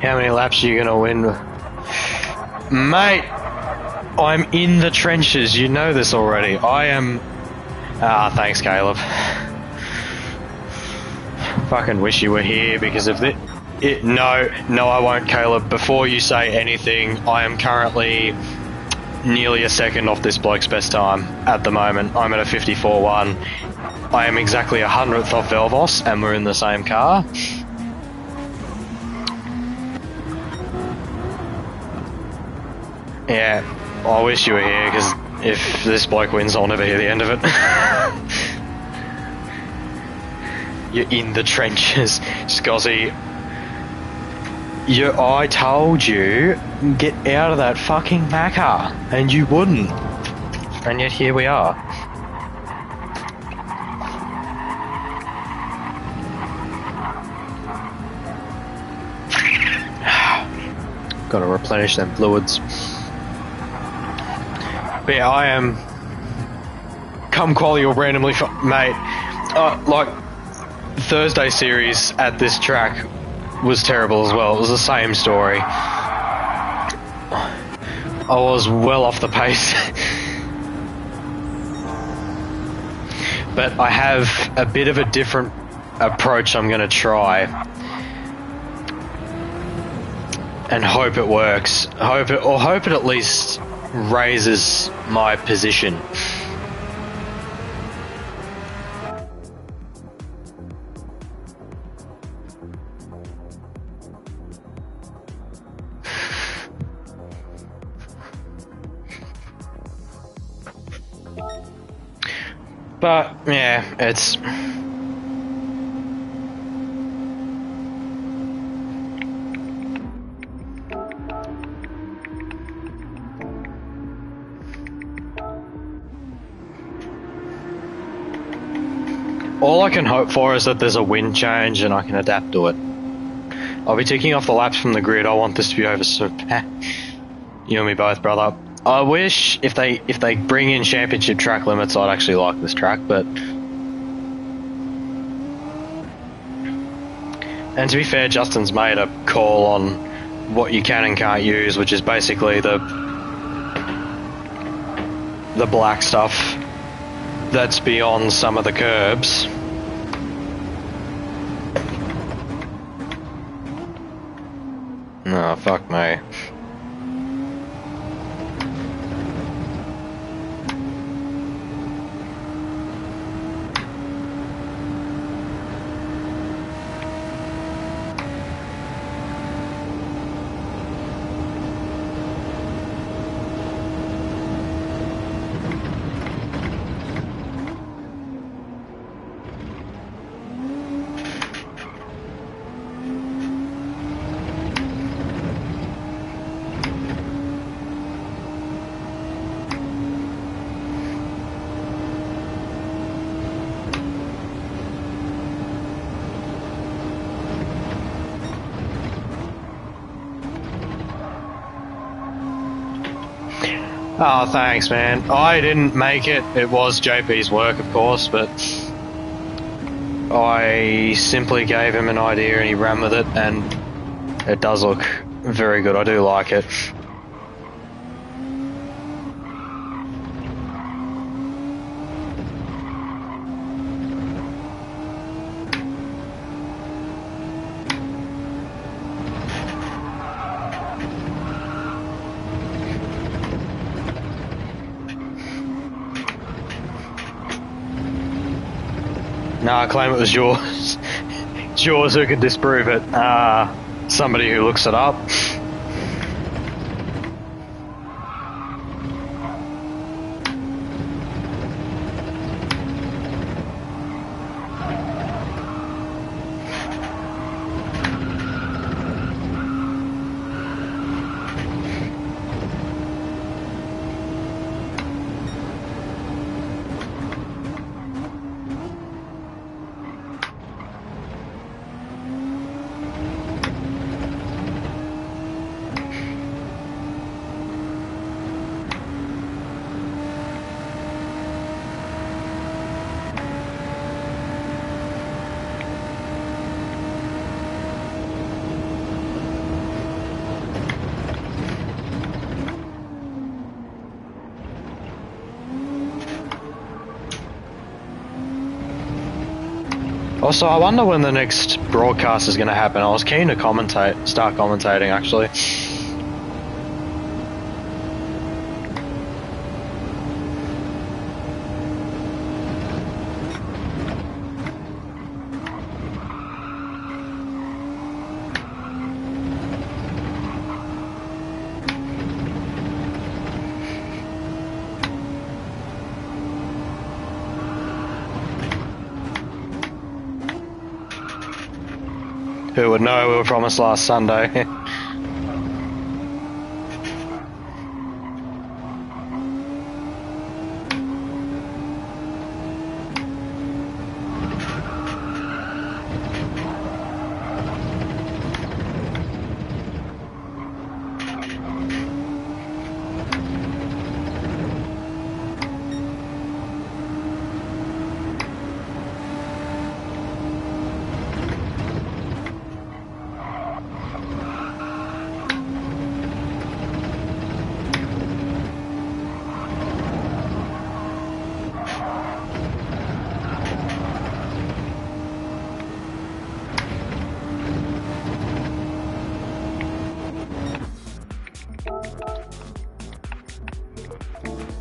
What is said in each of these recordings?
How many laps are you gonna win? Mate, I'm in the trenches. You know this already. I am... thanks, Caleb. Fucking wish you were here because of this. No, I won't, Caleb. Before you say anything, I am currently nearly a second off this bloke's best time at the moment. I'm at a 54.1. I am exactly 100th off Velvos, and we're in the same car. Yeah, I wish you were here, because if this bloke wins, I'll never hear the end of it. You're in the trenches, Scozzy. I told you, get out of that fucking Macca, and you wouldn't. And yet here we are. Gotta replenish them fluids. But yeah, I am... Come quali or randomly... Mate, like, Thursday series at this track was terrible as well. It was the same story. I was well off the pace. But I have a bit of a different approach I'm going to try. And hope it works. Hope it at least raises my position. But yeah, it's... All I can hope for is that there's a wind change and I can adapt to it. I'll be ticking off the laps from the grid. I want this to be over soon. You and me both, brother. I wish if they bring in championship track limits, I'd actually like this track, but... And to be fair, Justin's made a call on what you can and can't use, which is basically the black stuff that's beyond some of the curbs. Oh, fuck me. Oh, thanks, man. I didn't make it. It was JP's work, of course, but I simply gave him an idea and he ran with it, and it does look very good. I do like it. No, I claim it was yours. It's yours. Who can disprove it? Somebody who looks it up. Also, I wonder when the next broadcast is going to happen. I was keen to start commentating actually. Who would know? We were promised last Sunday.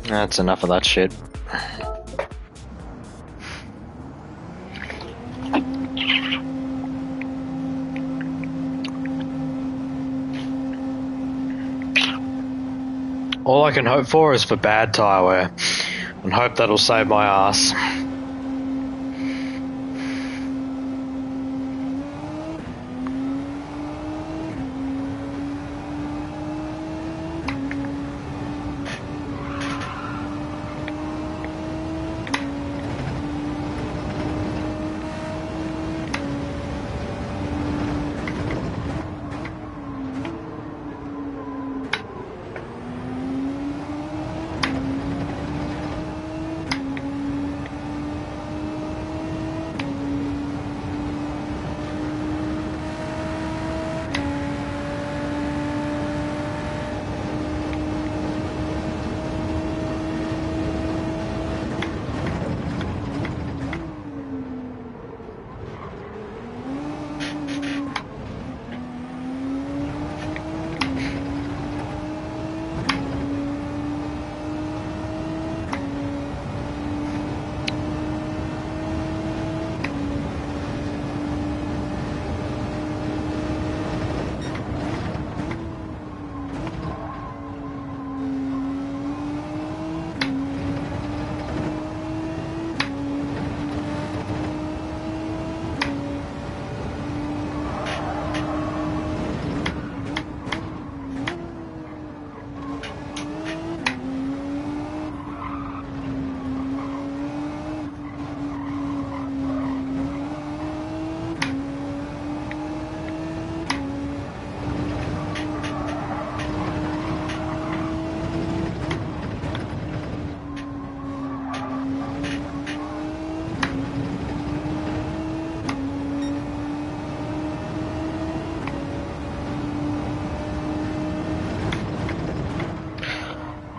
That's enough of that shit. All I can hope for is for bad tyre wear, and hope that'll save my ass.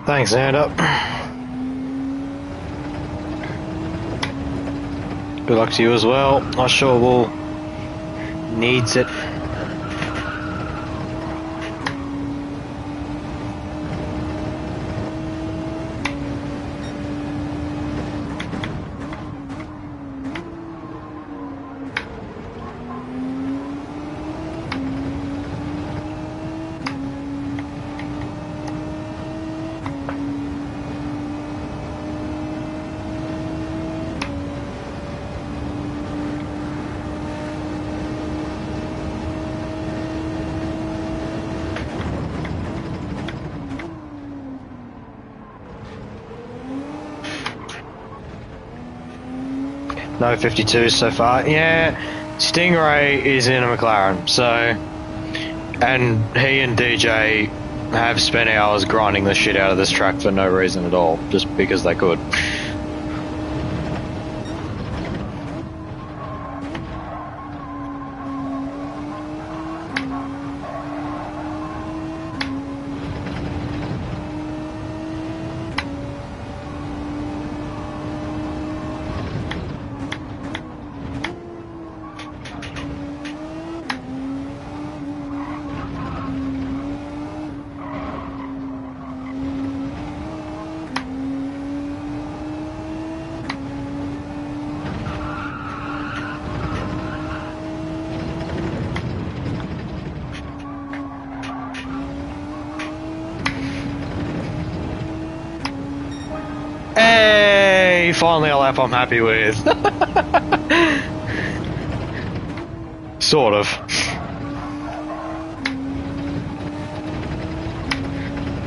Thanks, hand up. Good luck to you as well. I sure will. Needs it. No 52s so far. Yeah, Stingray is in a McLaren, so... And he and DJ have spent hours grinding the shit out of this track for no reason at all, just because they could. finally a lap I'm happy with. Sort of.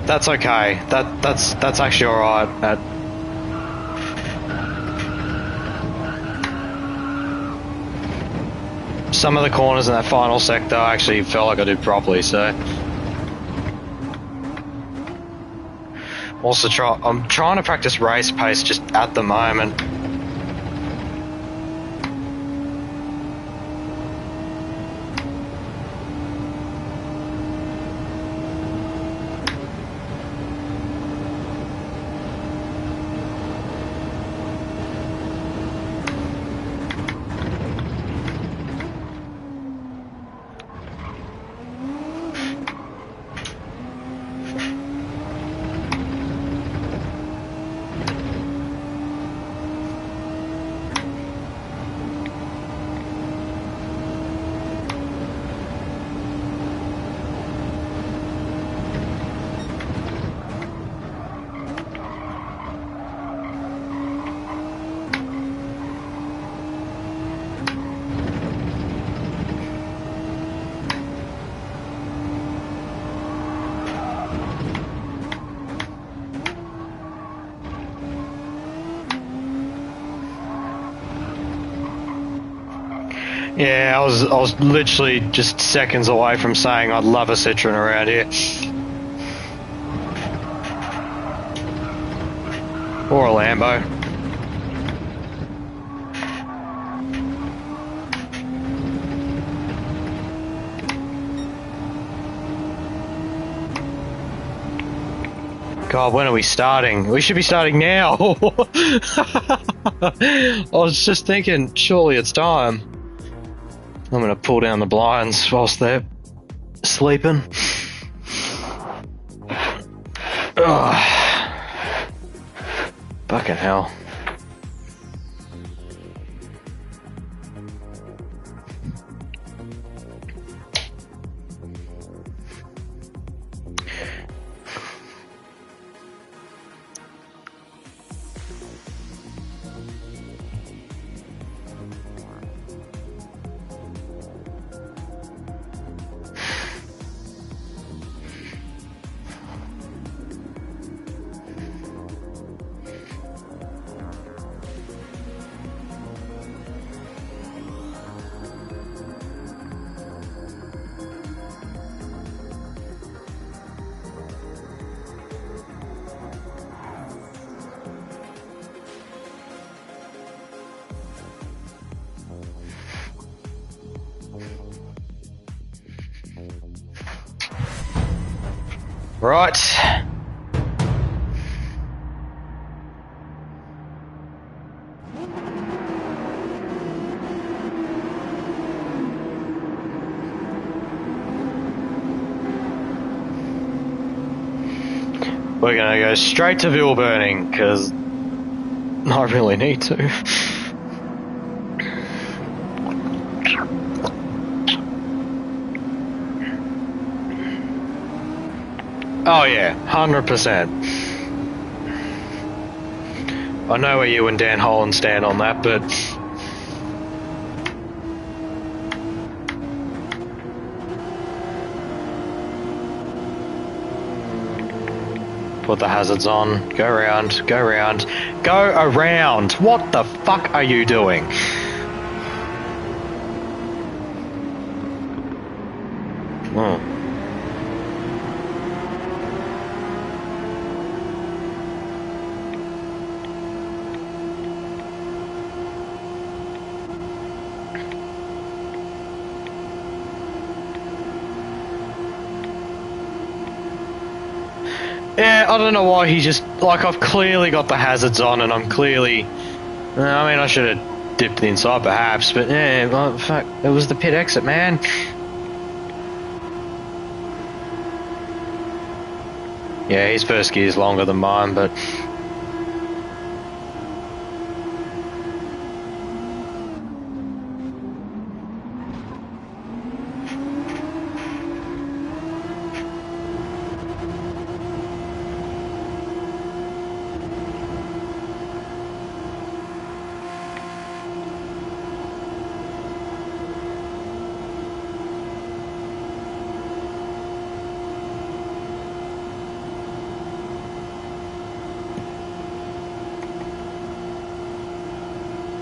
That's okay. That's actually alright. Some of the corners in that final sector I actually felt like I did properly, so. Also I'm trying to practice race pace just at the moment. Yeah, I was literally just seconds away from saying I'd love a Citroen around here. Or a Lambo. God, when are we starting? We should be starting now. I was just thinking, surely it's time. I'm gonna pull down the blinds whilst they're sleeping. Ugh. Fucking hell. Right. We're gonna go straight to fuel burning, because I really need to. Oh yeah, 100%. I know where you and Dan Holland stand on that, but put the hazards on, go around, go around, go around! What the fuck are you doing? Oh. Yeah, I don't know why he just, like, I've clearly got the hazards on and I'm clearly, I mean, I should have dipped inside perhaps, but yeah, well, fuck, it was the pit exit, man. Yeah, his first gear's longer than mine, but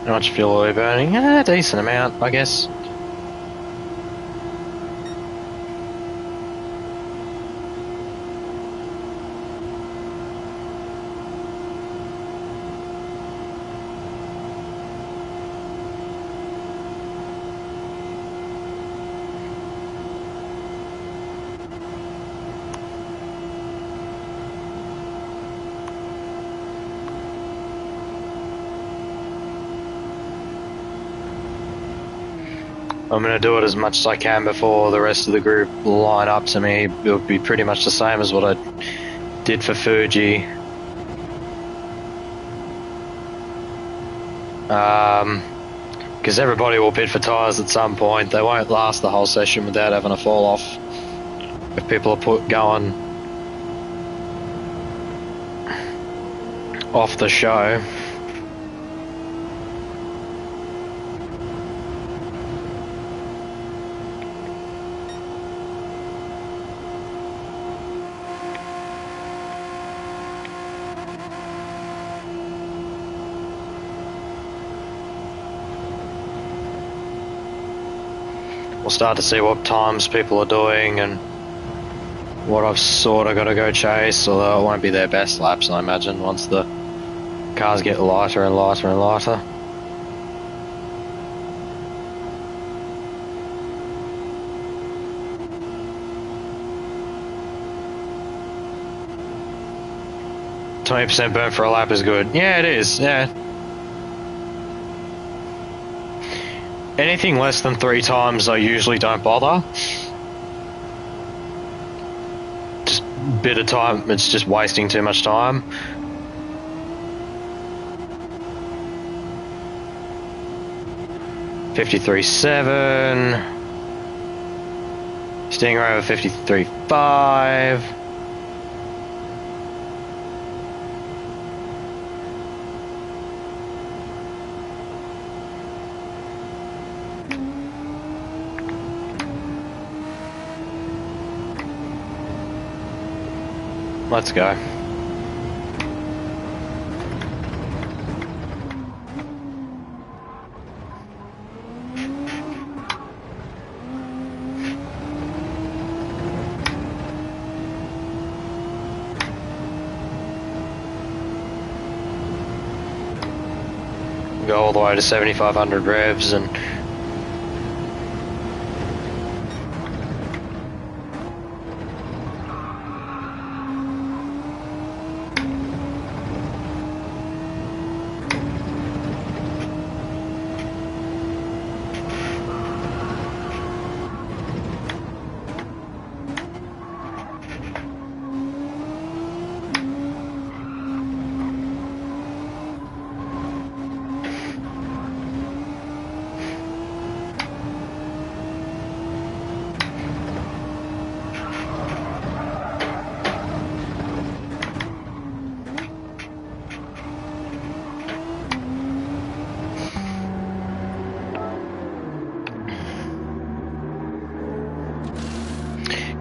How much fuel are we burning? A decent amount, I guess. I'm going to do it as much as I can before the rest of the group line up to me. It'll be pretty much the same as what I did for Fuji. Because everybody will bid for tyres at some point. They won't last the whole session without having a fall off. If people are going off the show. We'll start to see what times people are doing and what I've sort of got to go chase, although it won't be their best laps, I imagine, once the cars get lighter and lighter and lighter. %20 burn for a lap is good. Yeah, it is, yeah. Anything less than 3 times I usually don't bother. Just a bit of time, it's just wasting too much time. $53.7. Stingray over $53.5. Let's go. Go all the way to 7,500 revs and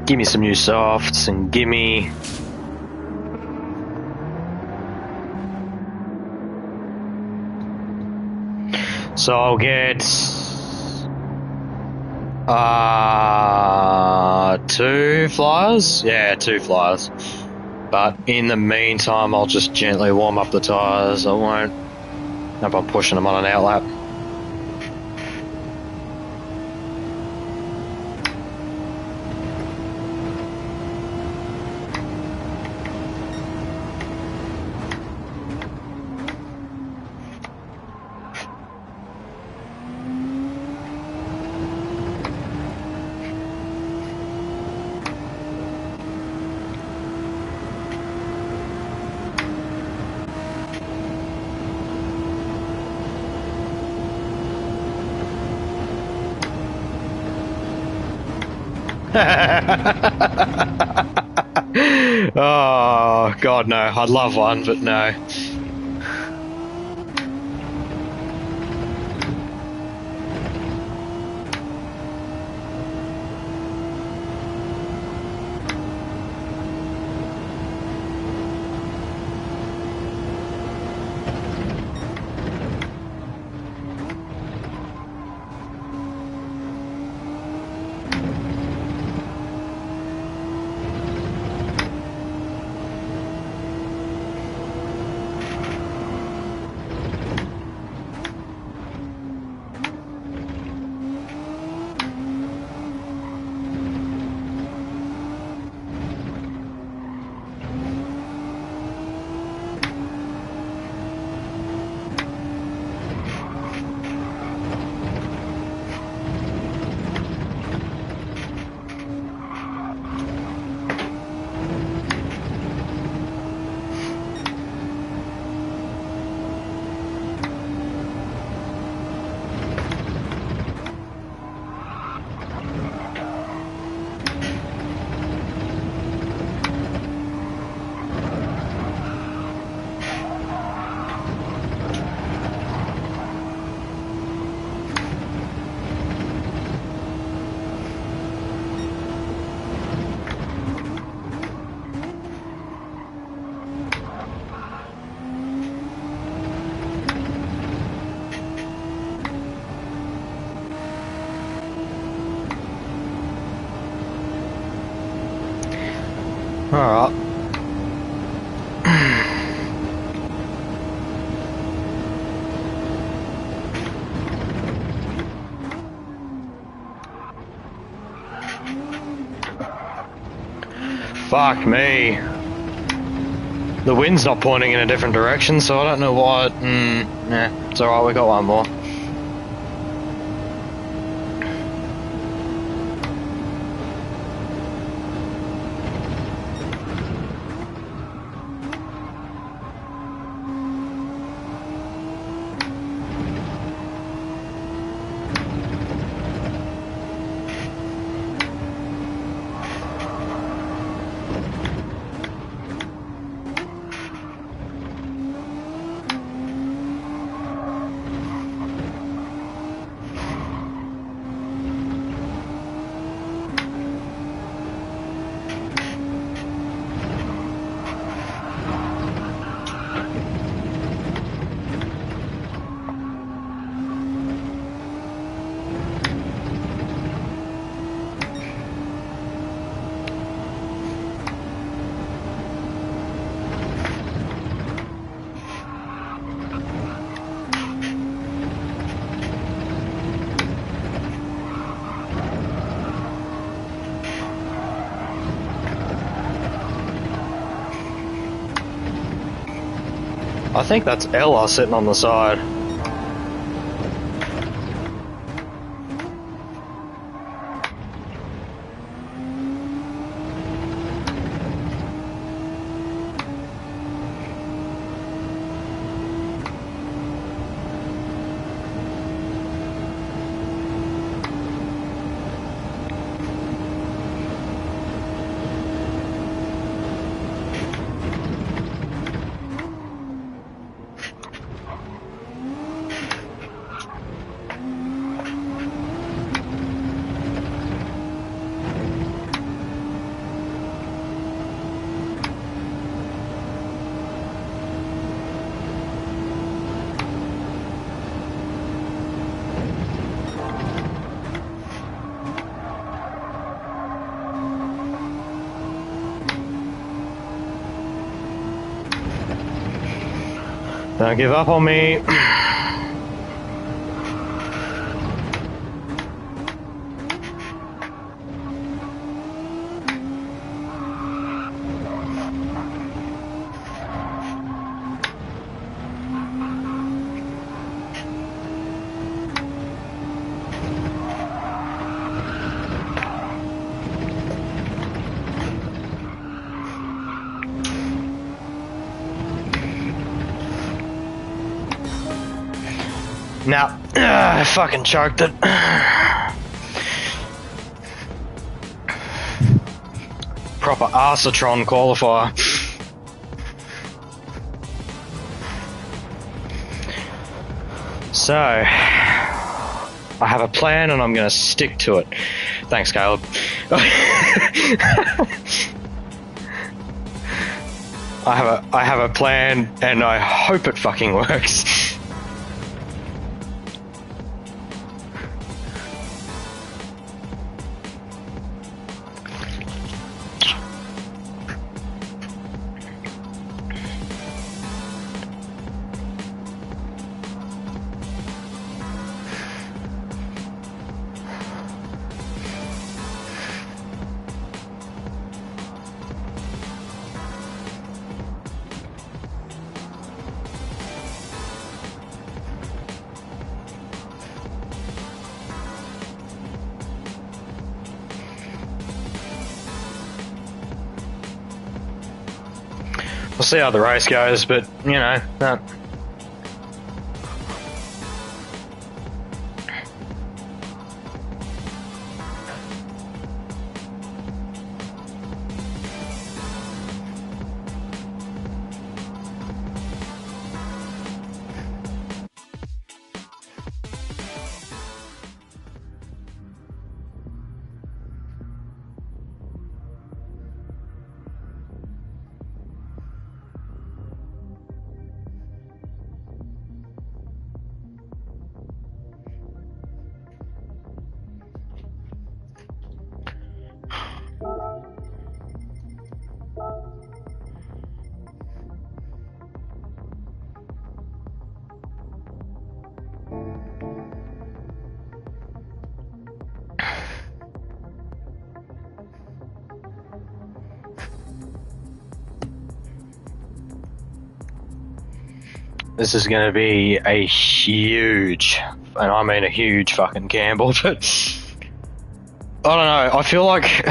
give me some new softs and gimme so I'll get 2 flyers? Yeah, 2 flyers. But in the meantime I'll just gently warm up the tyres. I won't hope I'm pushing them on an outlap. Oh, God, no. I'd love one, but no. Alright. Fuck me. The wind's not pointing in a different direction, so I don't know what. Nah, it's alright, we got one more. I think that's Ella sitting on the side. Don't give up on me. Now, I fucking choked it. Proper Arsatron qualifier. So, I have a plan and I'm going to stick to it. Thanks, Caleb. I have a plan and I hope it fucking works. We'll see how the race goes, but, you know, This is going to be a huge, and I mean a huge fucking gamble, but I don't know, I feel like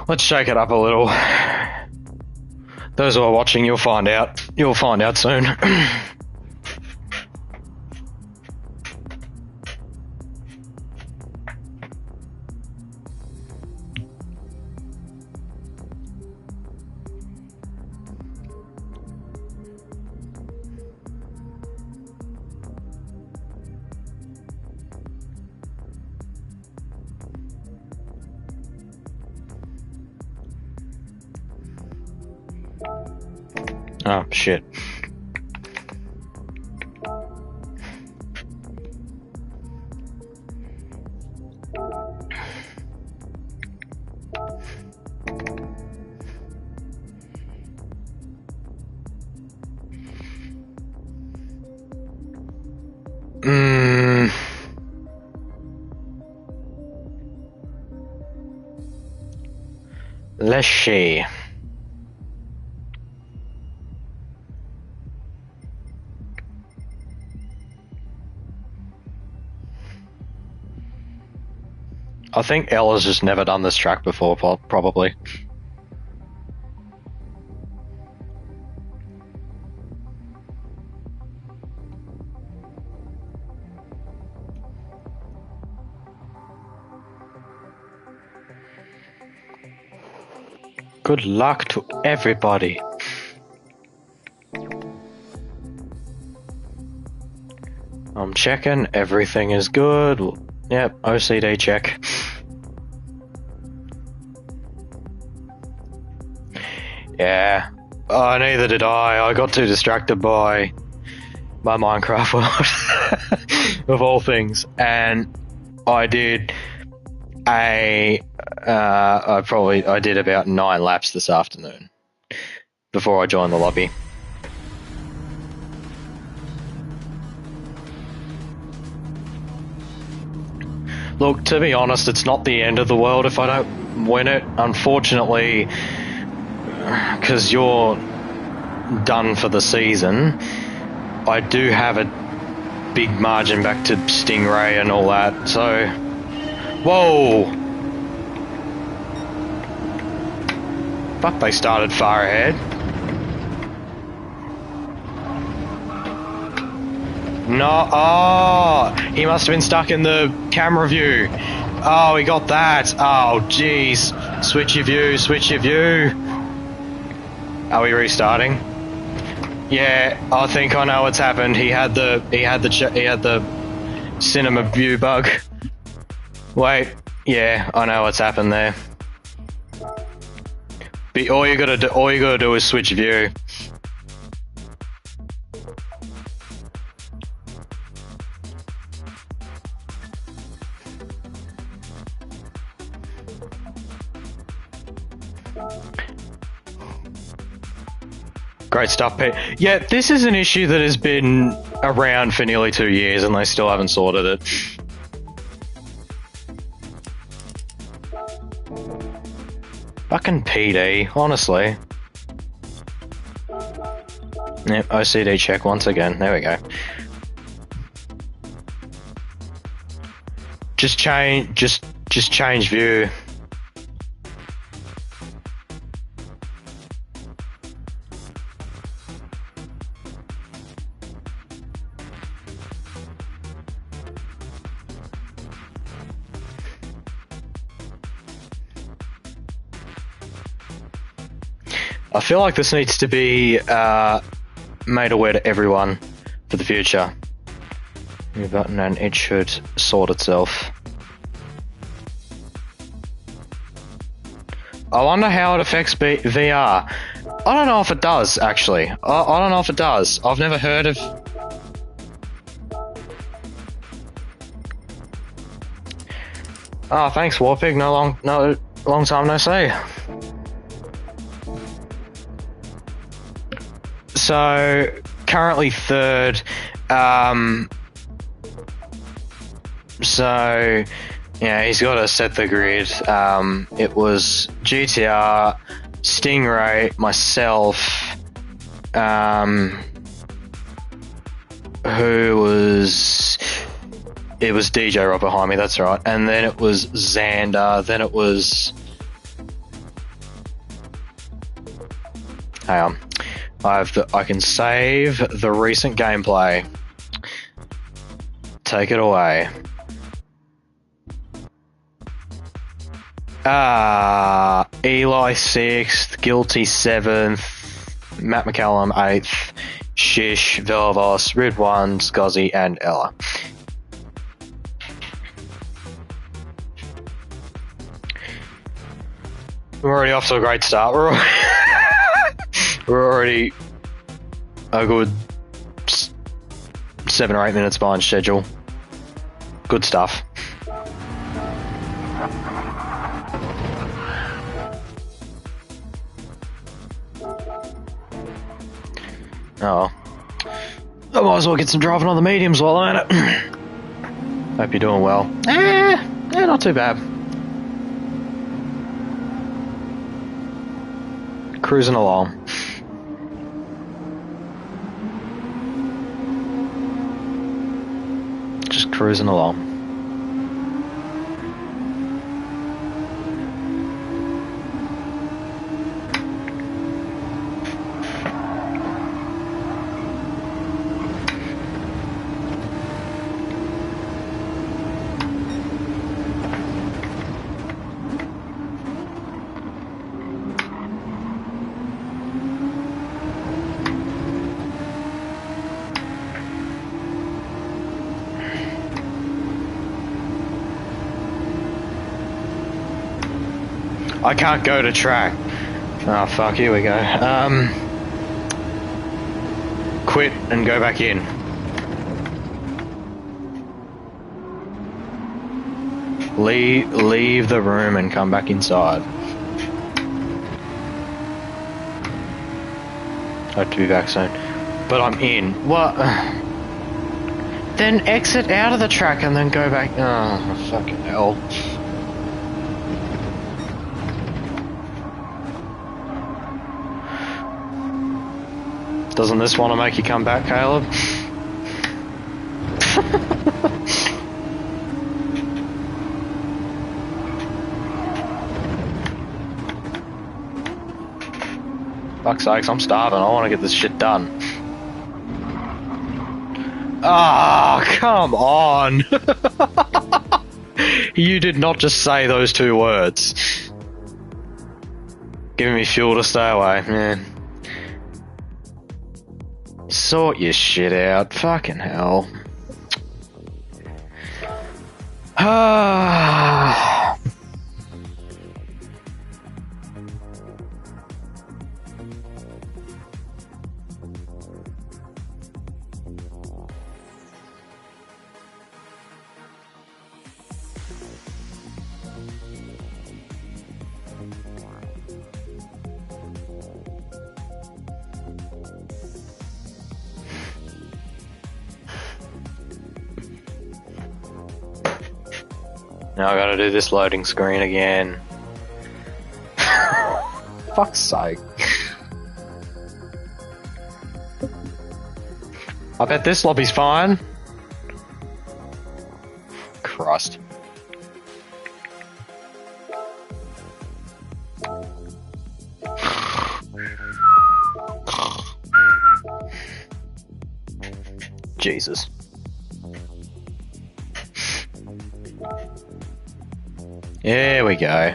let's shake it up a little. Those who are watching, you'll find out. You'll find out soon. Oh, shit. Let's see. I think Ella's just never done this track before, probably. Good luck to everybody. I'm checking, everything is good. Yep, OCD check. Yeah. Oh, neither did I. I got too distracted by my Minecraft world, of all things. And I did I did about 9 laps this afternoon before I joined the lobby. Look, to be honest, it's not the end of the world if I don't win it. Unfortunately, because you're done for the season, I do have a big margin back to Stingray and all that, so... Whoa! Fuck, they started far ahead. No, oh! He must have been stuck in the camera view. Oh, he got that. Oh, jeez. Switch your view, switch your view. Are we restarting? Yeah, I think I know what's happened. He had the cinema view bug. Wait, yeah, I know what's happened there. But all you gotta do is switch view. Great stuff, Pete. Yeah, this is an issue that has been around for nearly 2 years and they still haven't sorted it. Fucking PD, honestly. Yep, OCD check once again. There we go. Just change view. I feel like this needs to be made aware to everyone for the future. New button and it should sort itself. I wonder how it affects VR. I don't know if it does, actually. I don't know if it does. I've never heard of... Oh, thanks, Warpig. No long time no see. So, currently third. So, Yeah, he's got to set the grid. It was GTR, Stingray, myself, who was... It was DJ right behind me, that's right. And then it was Xander, then it was... Hang on. I can save the recent gameplay. Take it away. Eli 6th, Guilty 7th, Matt McCallum 8th, Shish, Velvos, Rid 1, Scuzzy, and Ella. We're already off to a great start. We're already a good 7 or 8 minutes behind schedule. Good stuff. Oh, I might as well get some driving on the mediums while I'm at it. Hope you're doing well. Not too bad. Cruising along. Just cruising along. I can't go to track. Oh fuck, here we go. Quit and go back in. Leave the room and come back inside. I have to be back soon. But I'm in. What? Then exit out of the track and then go back. Oh, fucking hell. Doesn't this want to make you come back, Caleb? Fuck's sakes, I'm starving. I want to get this shit done. Ah, oh, come on. You did not just say those 2 words. Giving me fuel to stay away, man. Sort your shit out. Fucking hell. Now I gotta do this loading screen again. Fuck's sake. I bet this lobby's fine. Christ. Jesus. There we go.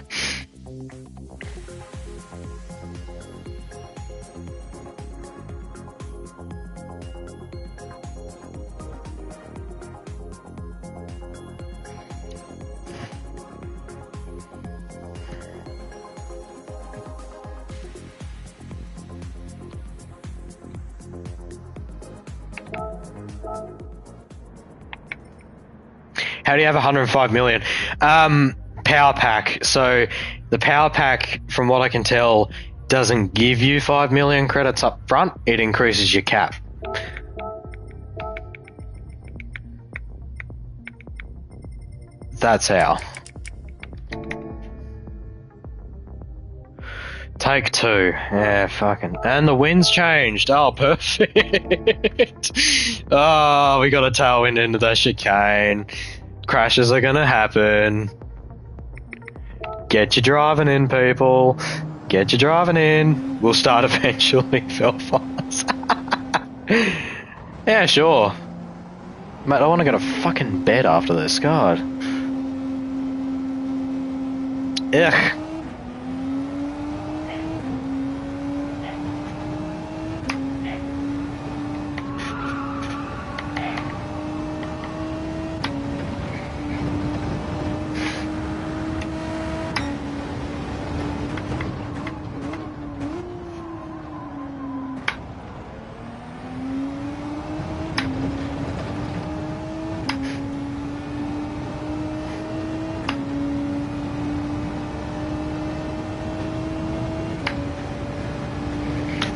How do you have 105 million? Power pack. So the power pack, from what I can tell, doesn't give you 5 million credits up front. It increases your cap. That's how. Take two. Yeah, fucking. And the wind's changed. Oh, perfect. Oh, we got a tailwind into the chicane. Crashes are gonna happen. Get your driving in, people. Get your driving in. We'll start eventually, Belfast. Yeah, sure. Mate, I want to go to fucking bed after this, God. Ugh.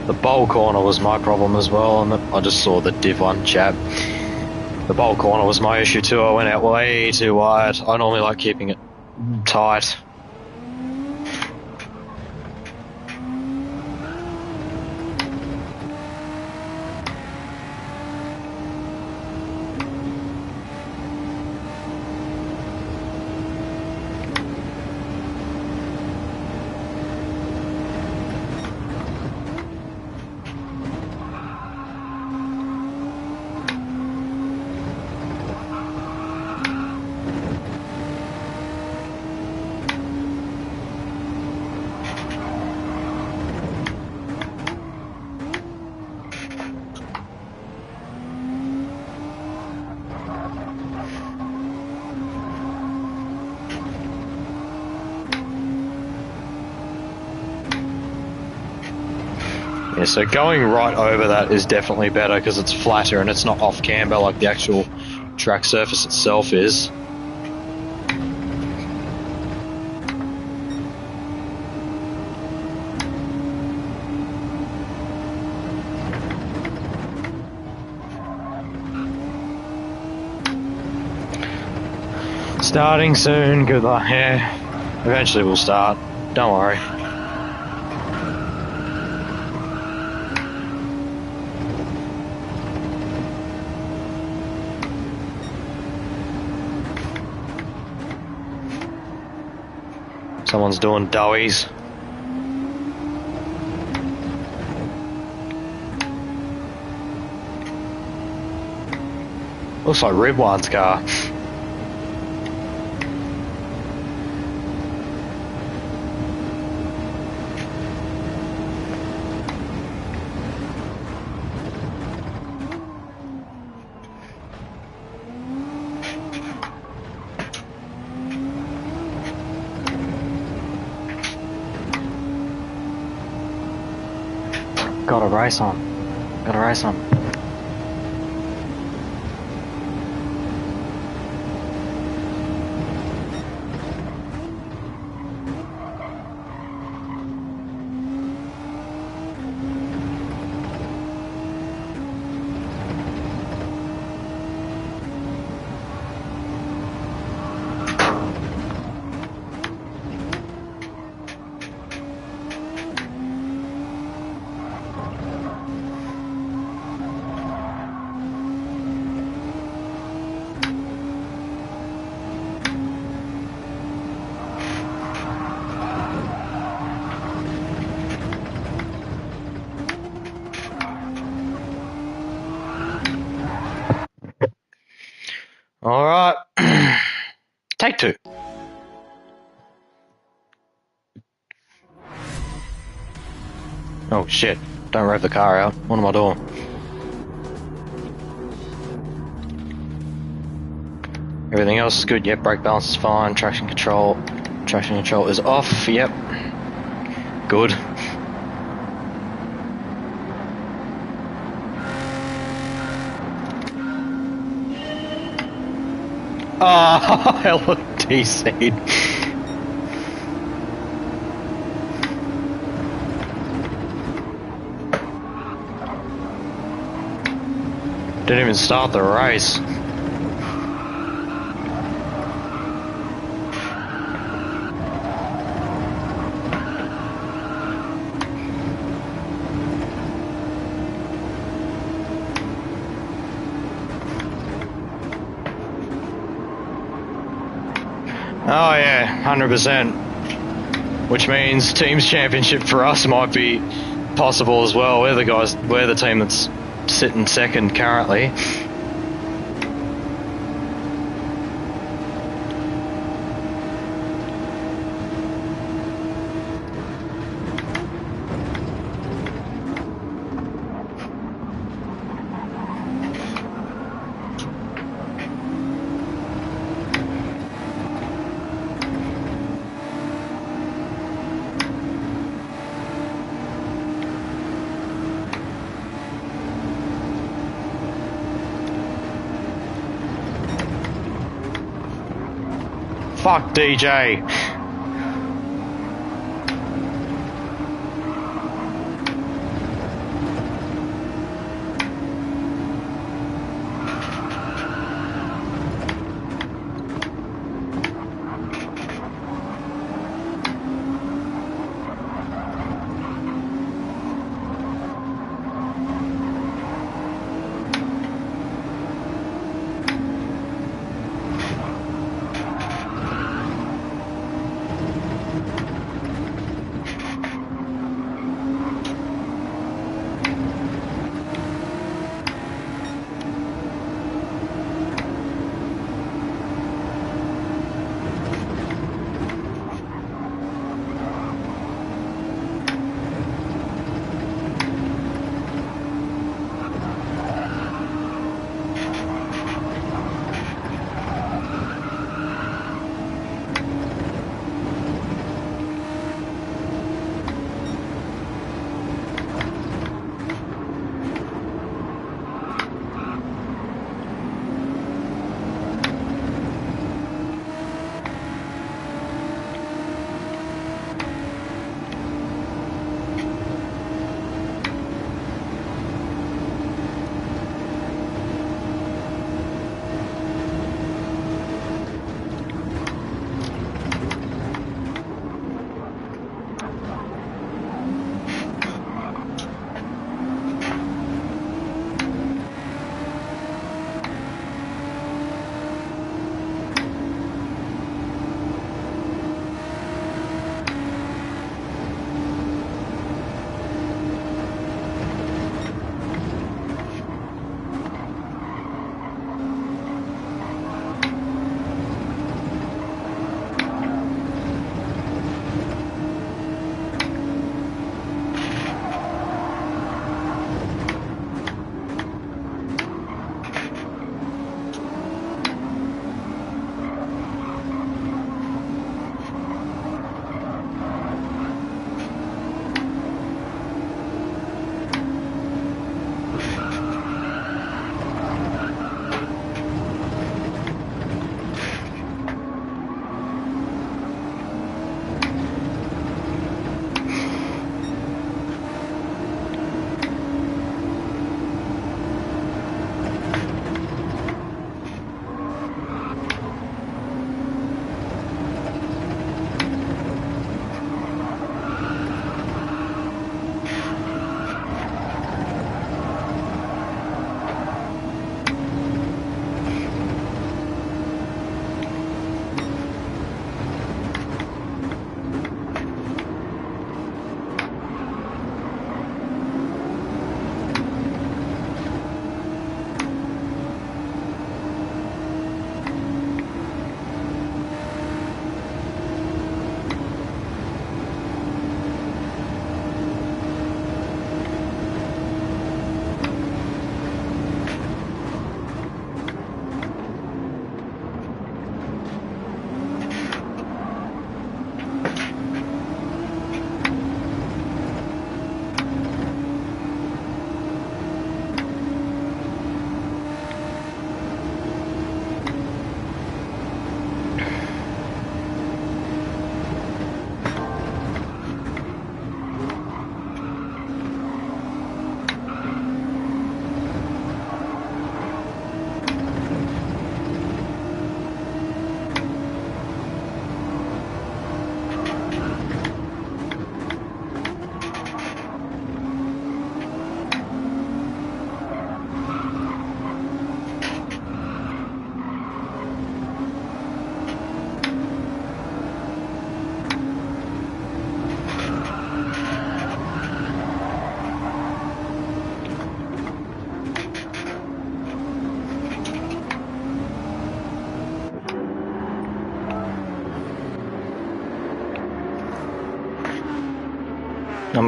The bowl corner was my problem as well, and I just saw the Div 1 chat. The bowl corner was my issue too. I went out way too wide. I normally like keeping it tight. Yeah, so going right over that is definitely better because it's flatter and it's not off camber like the actual track surface itself is. Starting soon, good luck. Yeah, eventually we'll start. Don't worry. Someone's doing doughies. Looks like Ribwan's car. Got a race on. Got a race on. All right. Take two. Oh shit. Don't rev the car out. What am I doing? Everything else is good. Yep, brake balance is fine. Traction control is off. Yep. Good. Oh, hella DC'd. Didn't even start the race. Oh yeah, 100%. Which means teams championship for us might be possible as well. We're the team that's sitting second currently. Fuck DJ.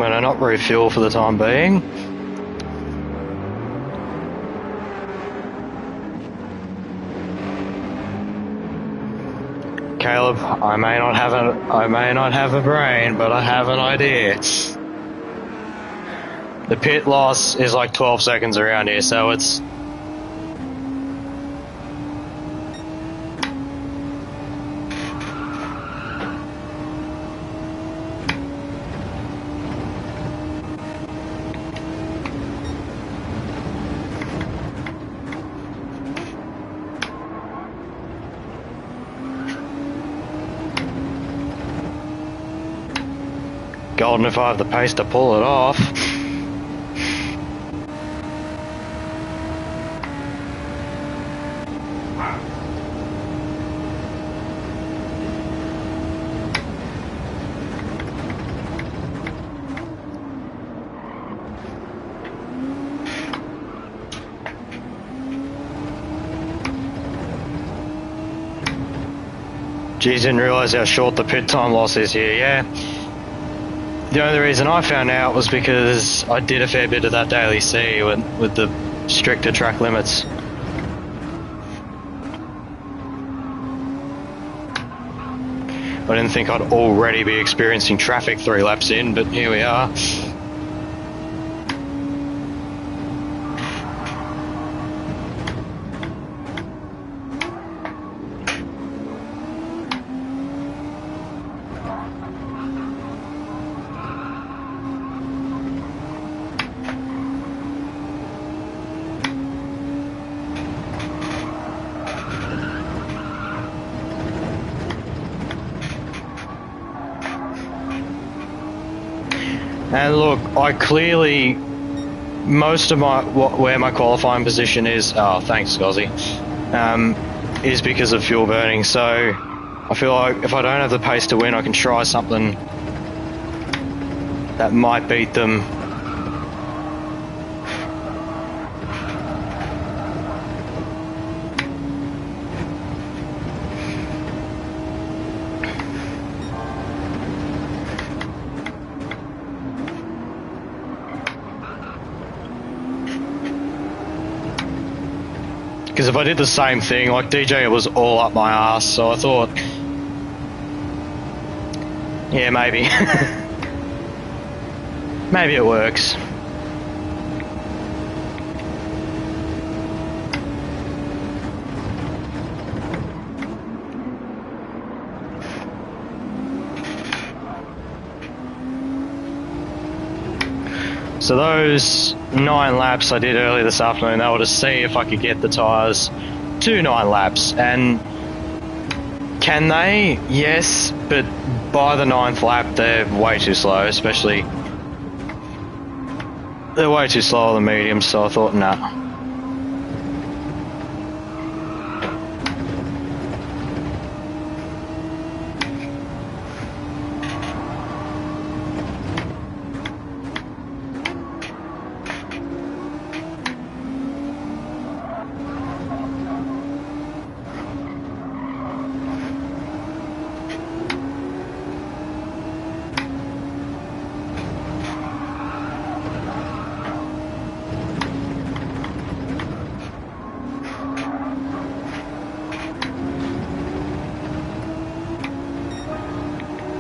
going to not refuel for the time being. Caleb, I may not have a brain, but I have an idea. The pit loss is like 12 seconds around here, so it's... golden if I have the pace to pull it off. Geez, didn't realise how short the pit time loss is here, yeah. The only reason I found out was because I did a fair bit of that daily C with the stricter track limits. I didn't think I'd already be experiencing traffic 3 laps in, but here we are. And look, I clearly, most of where my qualifying position is, oh thanks Gozzy, is because of fuel burning, so I feel like if I don't have the pace to win, I can try something that might beat them. Because if I did the same thing, like DJ, it was all up my ass, so I thought, yeah, maybe. Maybe it works. So those 9 laps I did earlier this afternoon, they were to see if I could get the tyres to 9 laps. And can they? Yes, but by the 9th lap they're way too slow, especially they're way too slow on the mediums, so I thought, nah.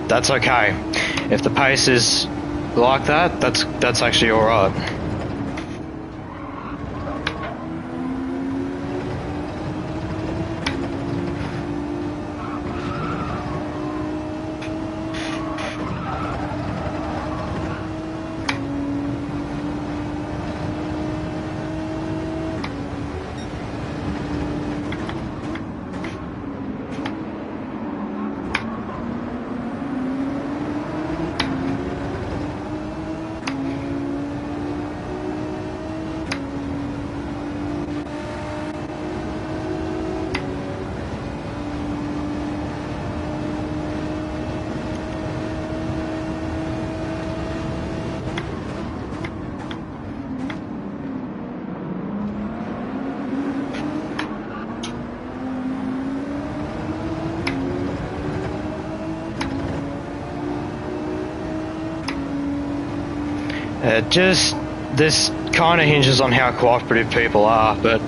That's okay. If the pace is like that, that's actually alright. Yeah, just this kind of hinges on how cooperative people are, but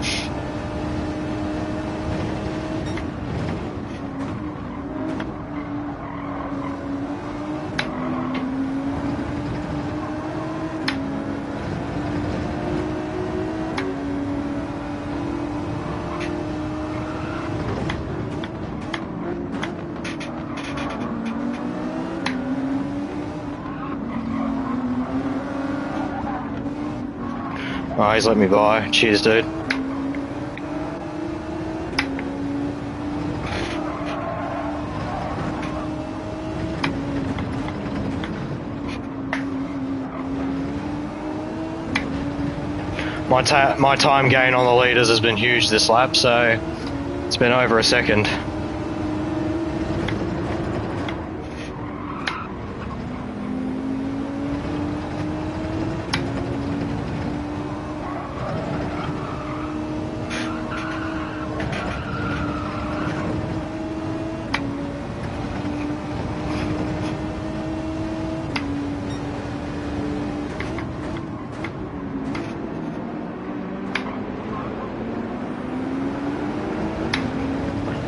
oh, he's let me by. Cheers, dude. My time gain on the leaders has been huge this lap, so it's been over a second.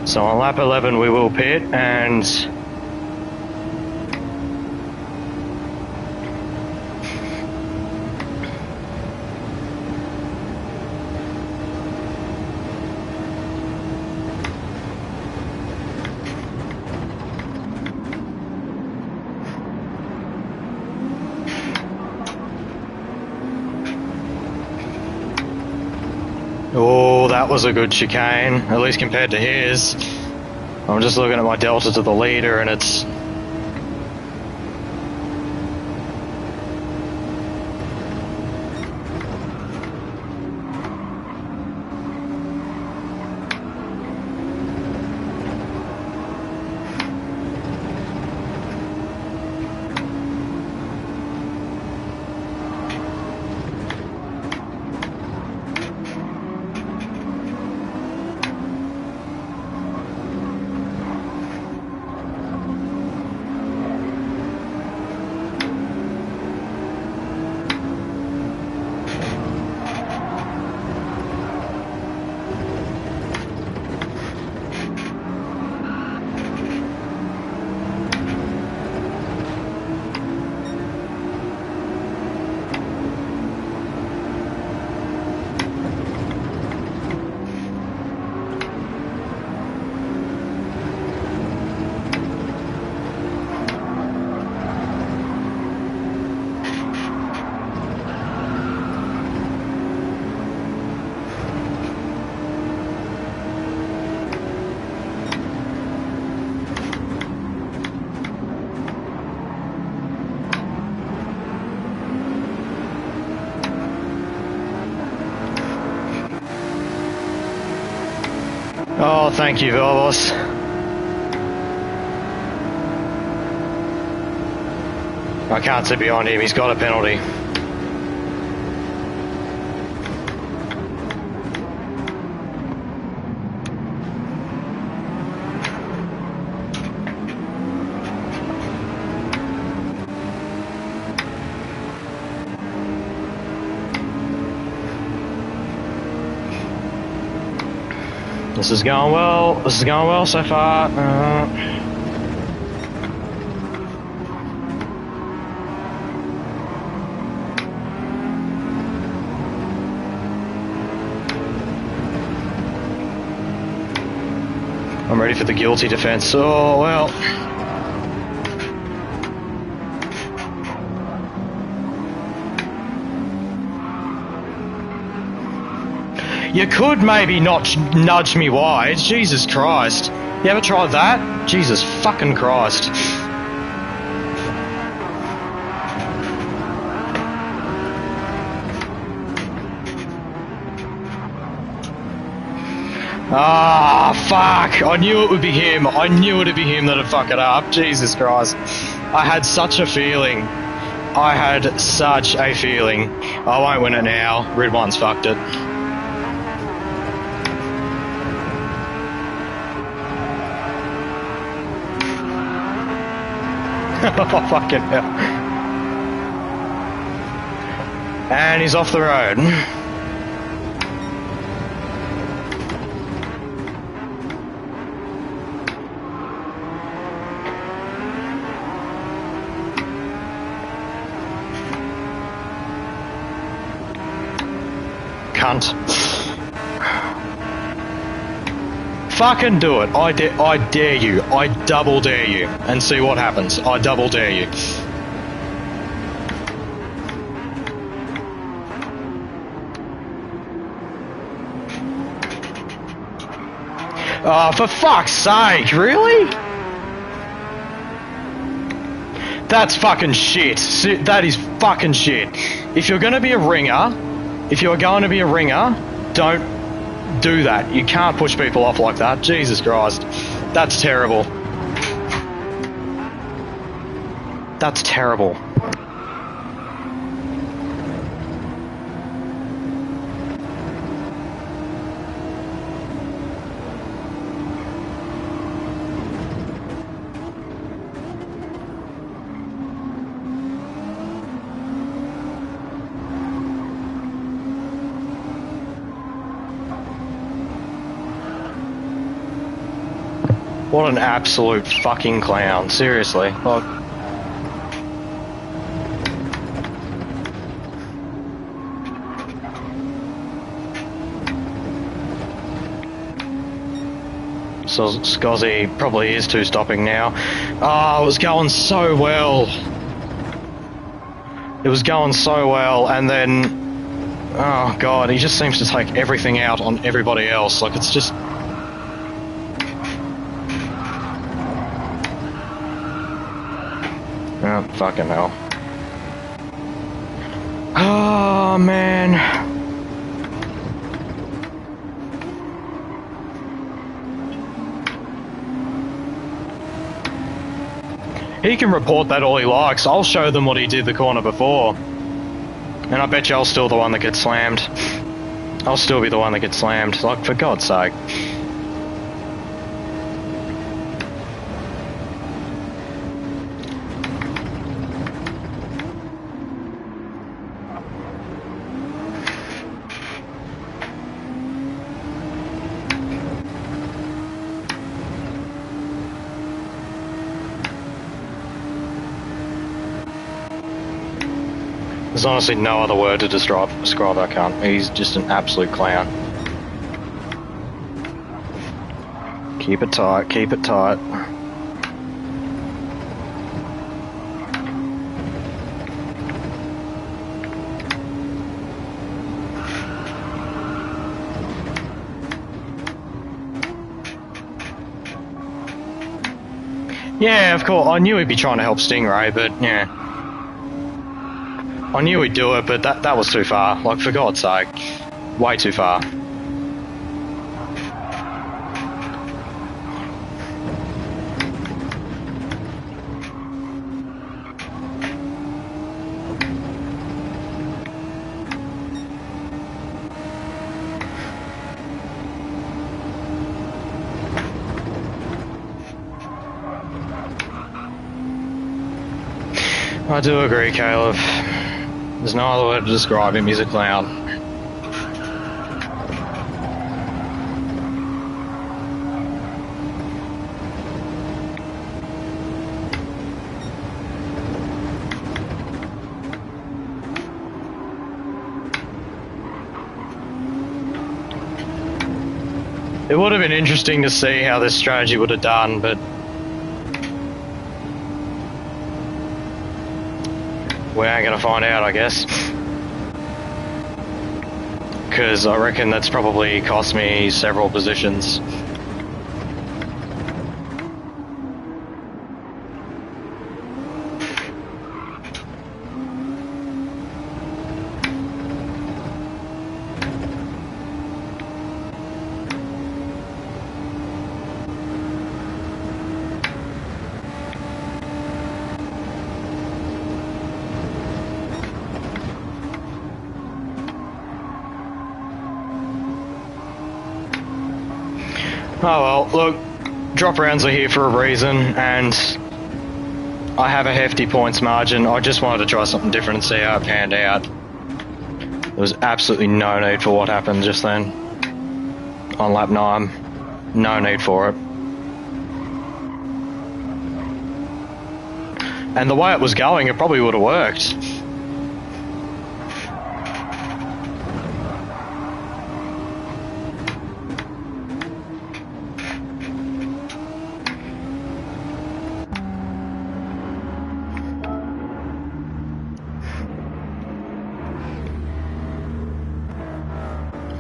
So on lap 11 we will pit, and oh, that was a good chicane, at least compared to his. I'm just looking at my delta to the leader and it's... Oh, thank you, Velvos. I can't sit behind him, he's got a penalty. This is going well. This is going well so far. I'm ready for the guilty defense. Oh, well. You could maybe not nudge me wide. Jesus Christ. You ever tried that? Jesus fucking Christ. Ah, fuck. I knew it would be him. I knew it would be him that'd fuck it up. Jesus Christ. I had such a feeling. I had such a feeling. I won't win it now. Red one's fucked it. Oh, fucking hell. And he's off the road. Cunt. Fucking do it. I dare you. I double dare you. And see what happens. I double dare you. Oh, for fuck's sake, really? That's fucking shit. That is fucking shit. If you're gonna be a ringer, don't do that. You can't push people off like that. Jesus Christ. That's terrible. That's terrible. What an absolute fucking clown, seriously. Like, so Scozzy probably is two-stopping now. Oh, it was going so well. It was going so well, and then... Oh, God, he just seems to take everything out on everybody else. Like, it's just... Oh, fucking hell. Oh, man. He can report that all he likes. I'll show them what he did the corner before. And I bet you I'll still the one that gets slammed. I'll still be the one that gets slammed. Like, for God's sake. There's honestly no other word to describe that cunt. He's just an absolute clown. Keep it tight, keep it tight. Yeah, of course. I knew he'd be trying to help Stingray, but yeah. I knew he'd do it, but that was too far. Like, for God's sake. Way too far. I do agree, Caleb. There's no other word to describe him, he's a clown. It would have been interesting to see how this strategy would have done, but we ain't gonna find out, I guess. Because I reckon that's probably cost me several positions. Oh well, look, drop rounds are here for a reason, and I have a hefty points margin. I just wanted to try something different and see how it panned out. There was absolutely no need for what happened just then. On lap 9. No need for it. And the way it was going, it probably would have worked.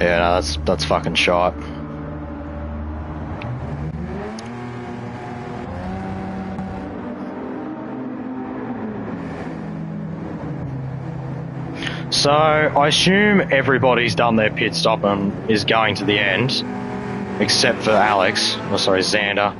Yeah, no, that's fucking shite. So, I assume everybody's done their pit stop and is going to the end, except for Alex, or sorry, Xander.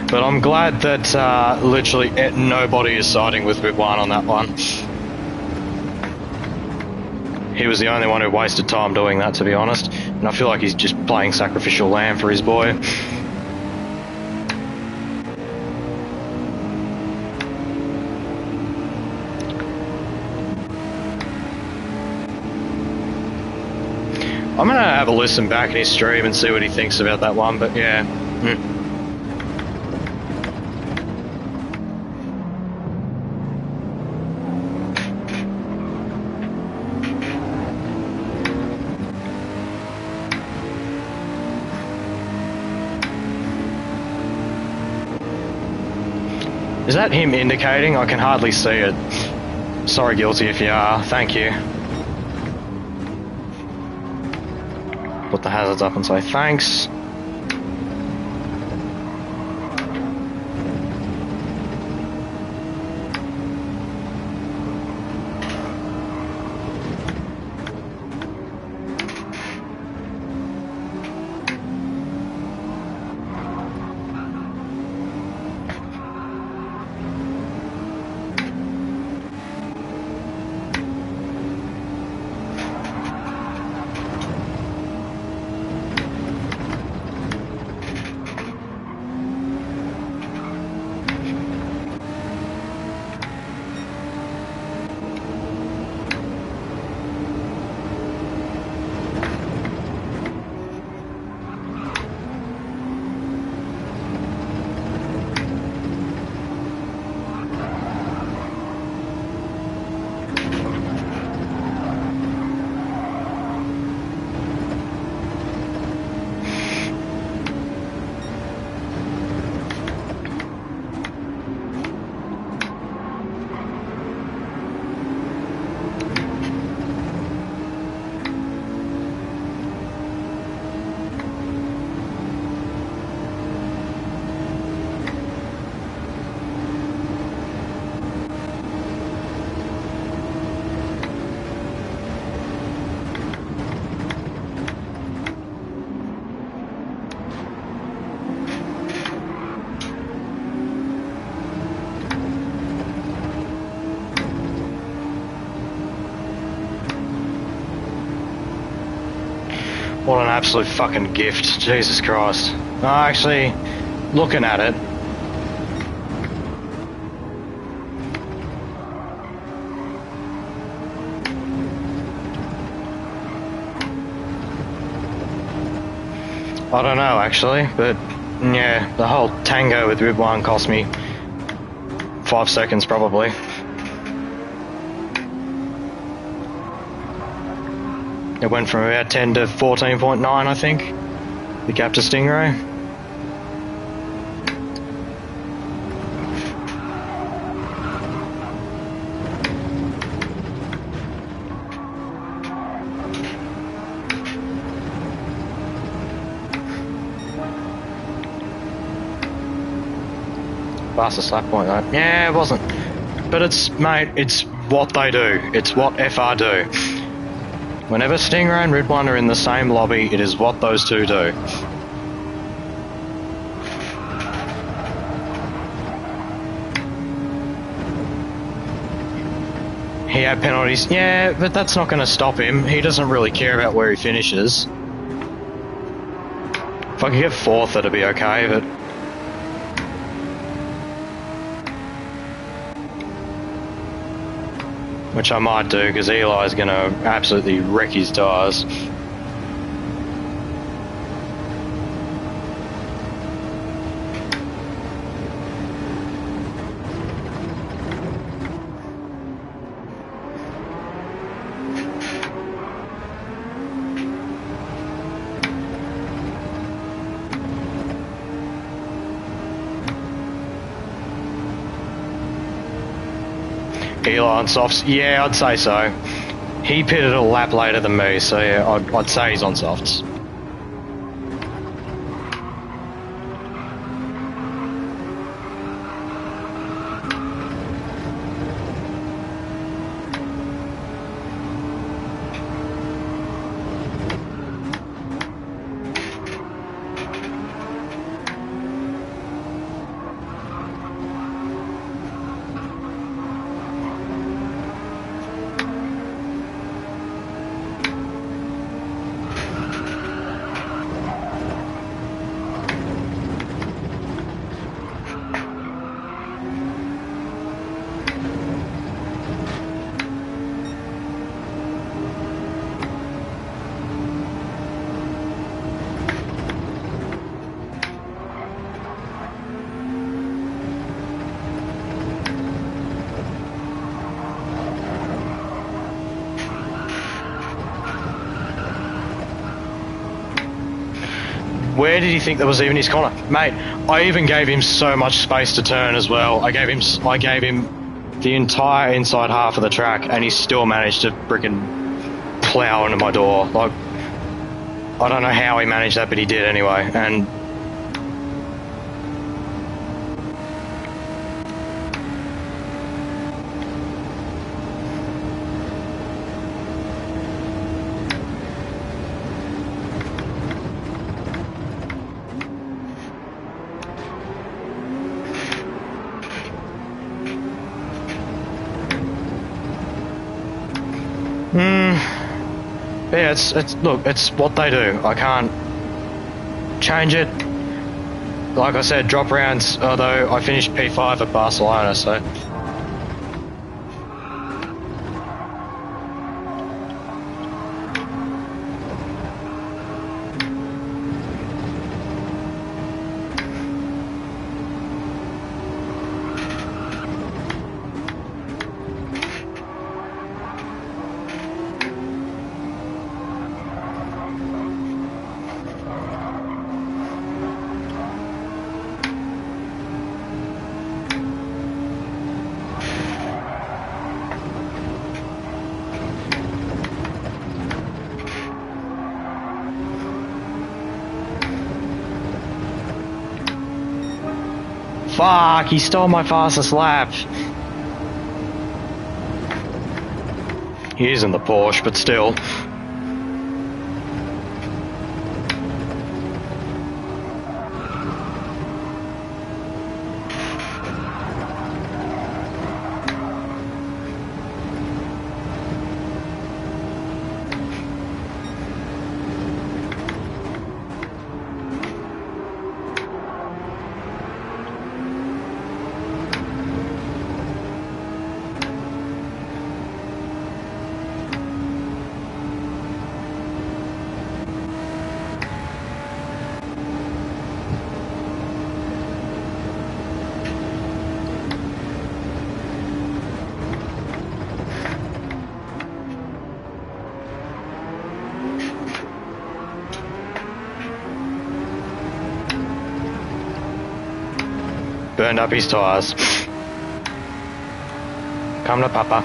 But I'm glad that literally nobody is siding with Ridwan on that one. He was the only one who wasted time doing that, to be honest. And I feel like he's just playing sacrificial lamb for his boy. I'm gonna have a listen back in his stream and see what he thinks about that one, but yeah. Is that him indicating? I can hardly see it. Sorry, Guilty, if you are. Thank you. Put the hazards up and say thanks. What an absolute fucking gift. Jesus Christ. No, actually, looking at it, I don't know actually, but yeah, the whole tango with Ridwan cost me 5 seconds probably. It went from about 10 to 14.9, I think, the gap to Stingray. Fastest lap point though. Yeah, it wasn't. But it's, mate, it's what they do. It's what FR do. Whenever Stingray and Ridwan are in the same lobby, it is what those two do. He had penalties. Yeah, but that's not going to stop him. He doesn't really care about where he finishes. I could get fourth, that'd be okay, but... Which I might do, because Eli's going to absolutely wreck his tyres. Eli on softs? Yeah, I'd say so. He pitted a lap later than me, so yeah, I'd say he's on softs. Where did he think that was even his corner? Mate, I even gave him so much space to turn as well. I gave him the entire inside half of the track, and he still managed to frickin' plow into my door. Like, I don't know how he managed that, but he did anyway. And yeah, it's what they do. I can't change it. Like I said, drop rounds, although I finished P5 at Barcelona, so... Fuck, he stole my fastest lap. He is in the Porsche, but still. Burned up his tyres. Come to Papa.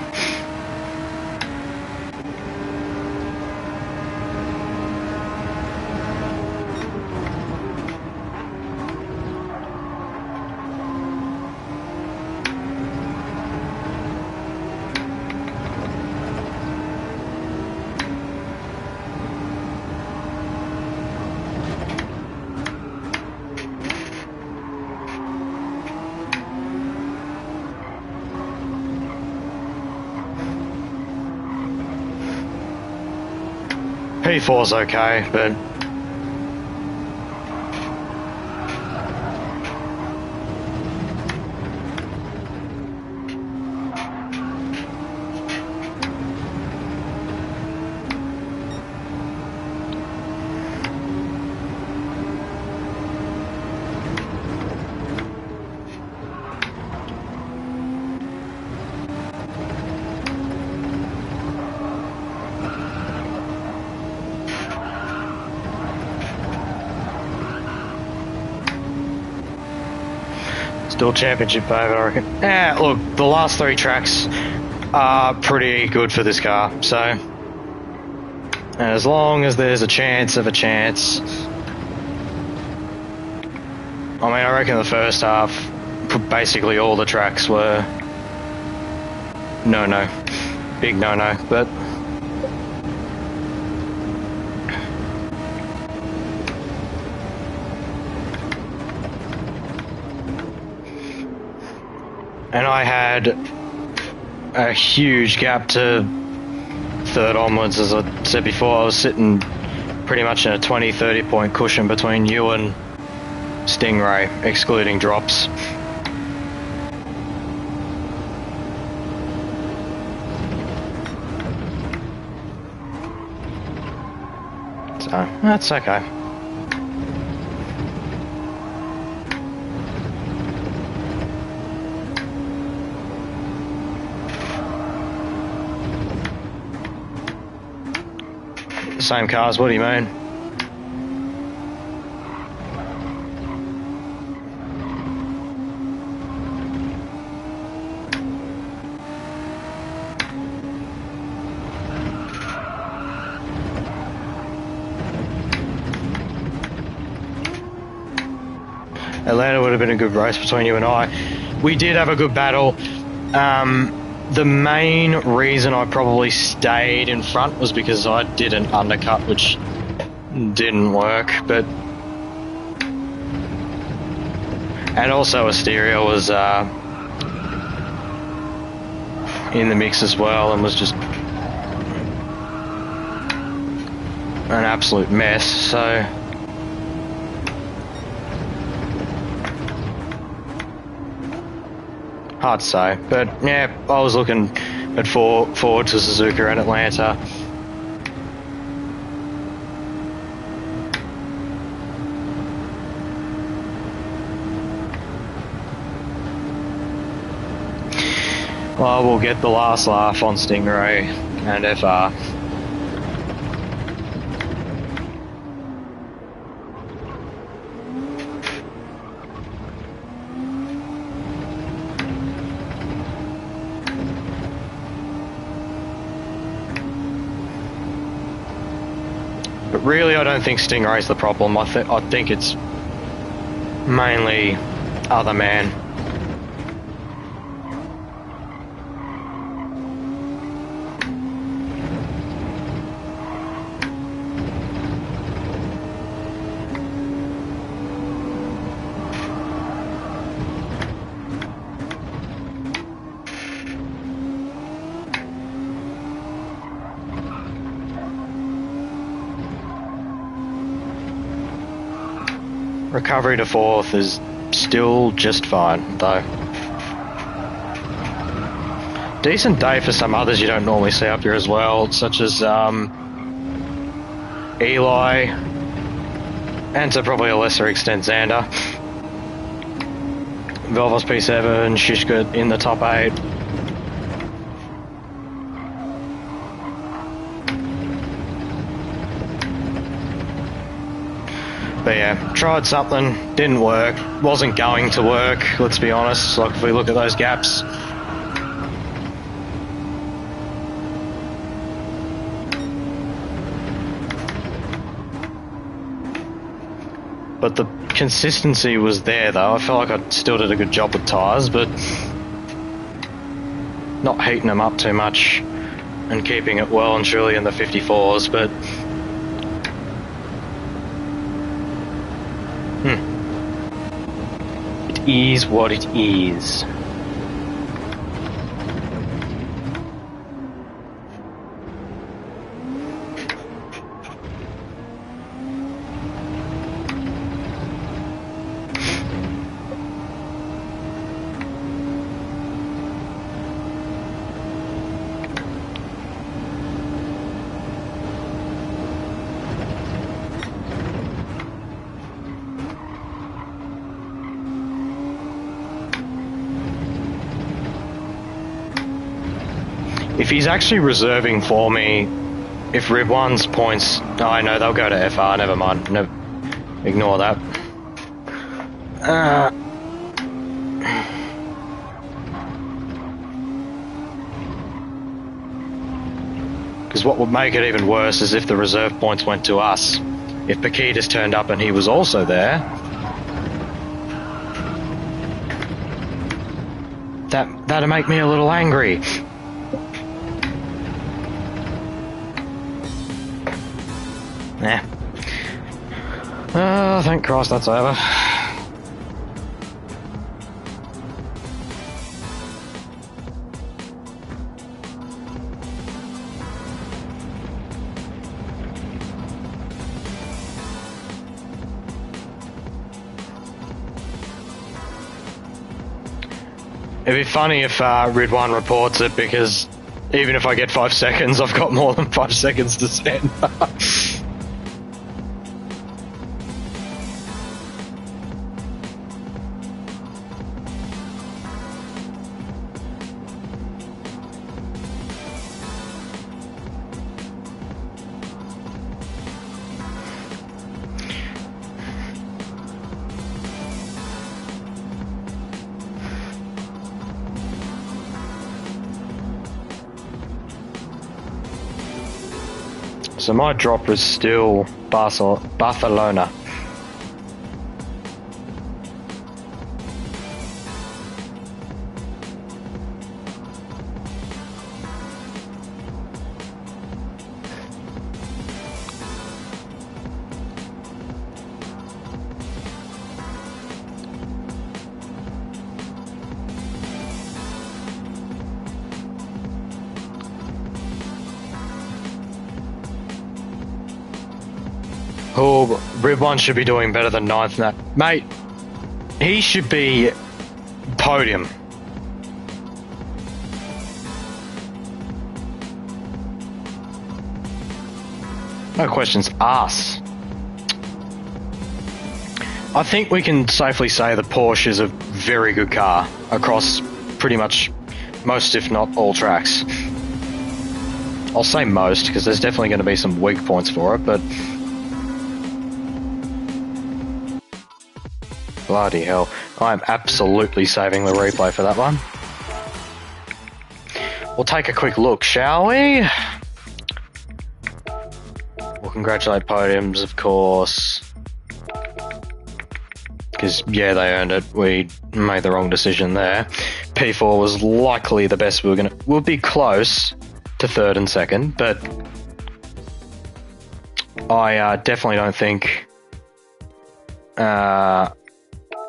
P4's okay, but Still championship favourite, I reckon. Yeah, look, the last 3 tracks are pretty good for this car, so as long as there's a chance of a chance. I mean, I reckon the first half, basically all the tracks were no-no, big no-no, but and I had a huge gap to third onwards. As I said before, I was sitting pretty much in a 20-30 point cushion between you and Stingray, excluding drops. So, that's okay. Same cars, what do you mean? Atlanta would have been a good race between you and I. We did have a good battle. The main reason I probably stayed in front was because I did an undercut, which didn't work, but... And also Asteria was in the mix as well and was just an absolute mess, so... Hard to say, but yeah, I was looking at forward to Suzuka and Atlanta. Well, we'll get the last laugh on Stingray and FR. But really, I don't think Stingray's the problem. I think it's mainly other man. Recovery to 4th is still just fine, though. Decent day for some others you don't normally see up here as well, such as Eli, and to probably a lesser extent Xander. Velvos P7, Shishka in the top 8. But yeah, tried something, didn't work, wasn't going to work, let's be honest, like if we look at those gaps. But the consistency was there though. I felt like I still did a good job with tyres, but not heating them up too much and keeping it well and truly in the 54s, but it is what it is. If he's actually reserving for me, if Rib 1's points... Oh, I know, they'll go to FR, never mind. No, ignore that. Because what would make it even worse is if the reserve points went to us. If Paquitas turned up and he was also there, that'd make me a little angry. Nah. Oh, thank Christ that's over. It'd be funny if Ridwan reports it, because even if I get 5 seconds, I've got more than 5 seconds to send. So my drop is still Barcelona. Oh, Ridwan should be doing better than 9th now. Mate, he should be podium. No questions asked. I think we can safely say the Porsche is a very good car across pretty much most, if not all, tracks. I'll say most, because there's definitely going to be some weak points for it, but bloody hell. I'm absolutely saving the replay for that one. We'll take a quick look, shall we? We'll congratulate podiums, of course. Because, yeah, they earned it. We made the wrong decision there. P4 was likely the best we were going to... We'll be close to 3rd and 2nd, but I definitely don't think...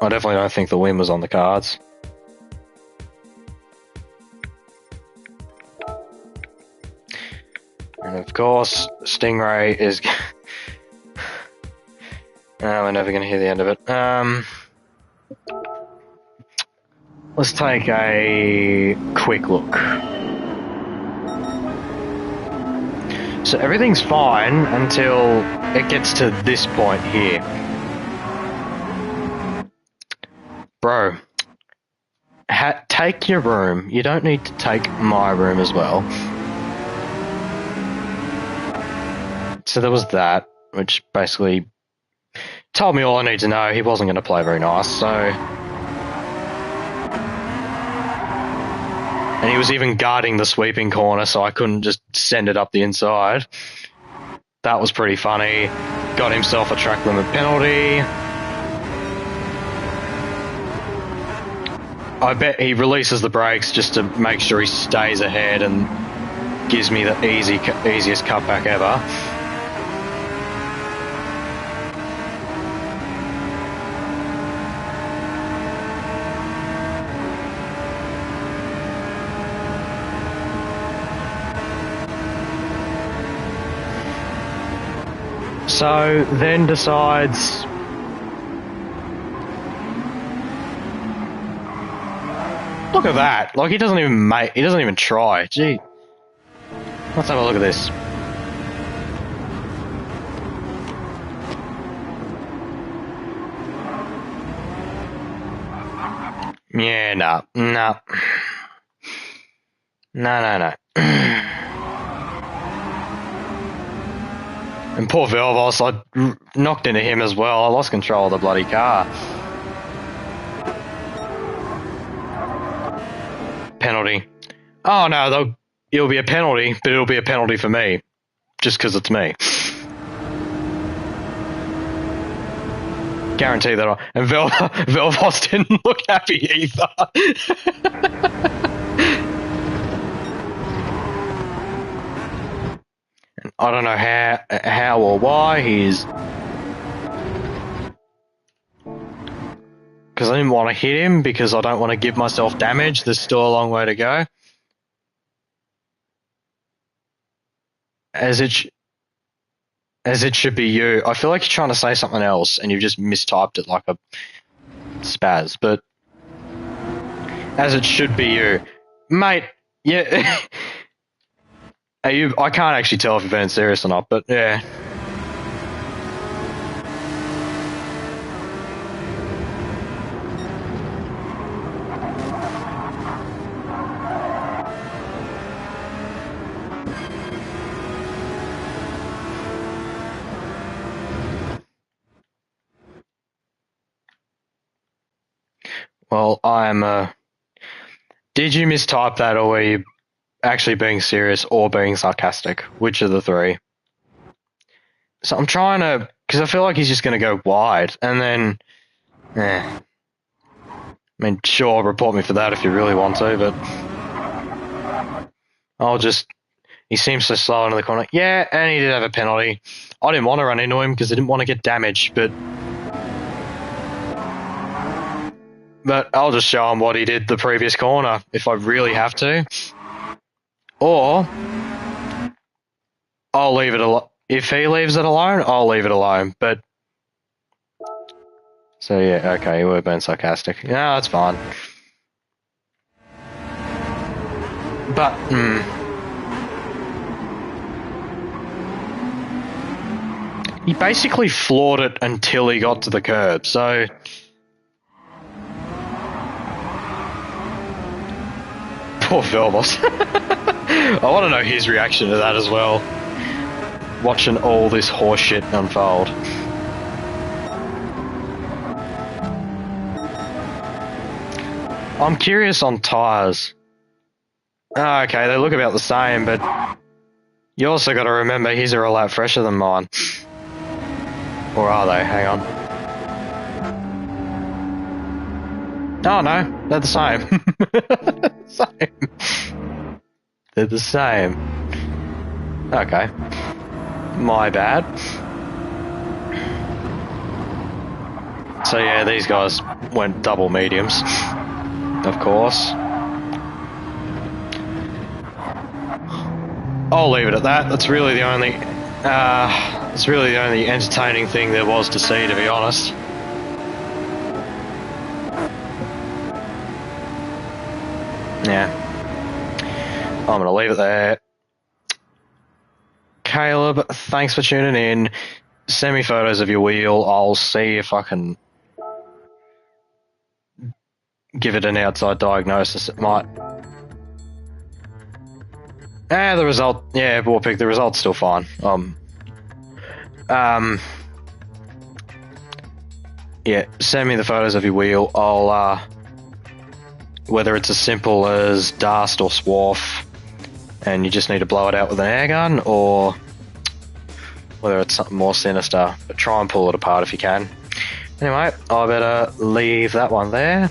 I definitely don't think the win was on the cards. And of course, Stingray is... we're never going to hear the end of it. Let's take a quick look. So everything's fine until it gets to this point here. Bro, take your room. You don't need to take my room as well. So there was that, which basically told me all I need to know. He wasn't going to play very nice, so... And he was even guarding the sweeping corner, so I couldn't just send it up the inside. That was pretty funny. Got himself a track limit penalty. I bet he releases the brakes just to make sure he stays ahead and gives me the easiest cutback ever. So then decides... Look at that. Like, he doesn't even try. Gee. Let's have a look at this. Yeah, no. No. And poor Velvos, I knocked into him as well. I lost control of the bloody car. penalty? Oh no, it'll be a penalty, but it'll be a penalty for me, just because it's me. Guarantee that. And Velvos didn't look happy either. I don't know how or why he's. Because I didn't want to hit him because I don't want to give myself damage. There's still a long way to go. As it should be you. I feel like you're trying to say something else and you've just mistyped it like a spaz. But as it should be you, mate. Yeah. I can't actually tell if you're being serious or not, but yeah. Well, did you mistype that, or were you actually being serious or being sarcastic? Which of the three? So I'm trying to, because I feel like he's just going to go wide, and then, I mean, sure, report me for that if you really want to, but he seems so slow into the corner. Yeah, and he did have a penalty. I didn't want to run into him because I didn't want to get damaged, but I'll just show him what he did the previous corner if I really have to. Or I'll leave it alone. If he leaves it alone, I'll leave it alone. But so yeah, okay, you were being sarcastic. Yeah, that's fine. But he basically floored it until he got to the curb. So poor Velvos. I want to know his reaction to that as well. Watching all this horseshit unfold. I'm curious on tyres. Oh, okay, they look about the same, but you also got to remember his are a lot fresher than mine. Or are they? Hang on. Oh no, they're the same. They're the same. Okay. My bad. So yeah, these guys went double mediums. Of course. I'll leave it at that. That's really the only entertaining thing there was to see, to be honest. Yeah. I'm going to leave it there. Caleb, thanks for tuning in. Send me photos of your wheel. I'll see if I can give it an outside diagnosis. It might. The result. Yeah, Warpig, the result's still fine. Yeah, send me the photos of your wheel. I'll, whether it's as simple as dust or swarf, and you just need to blow it out with an air gun, or whether it's something more sinister, but try and pull it apart if you can. Anyway, I better leave that one there.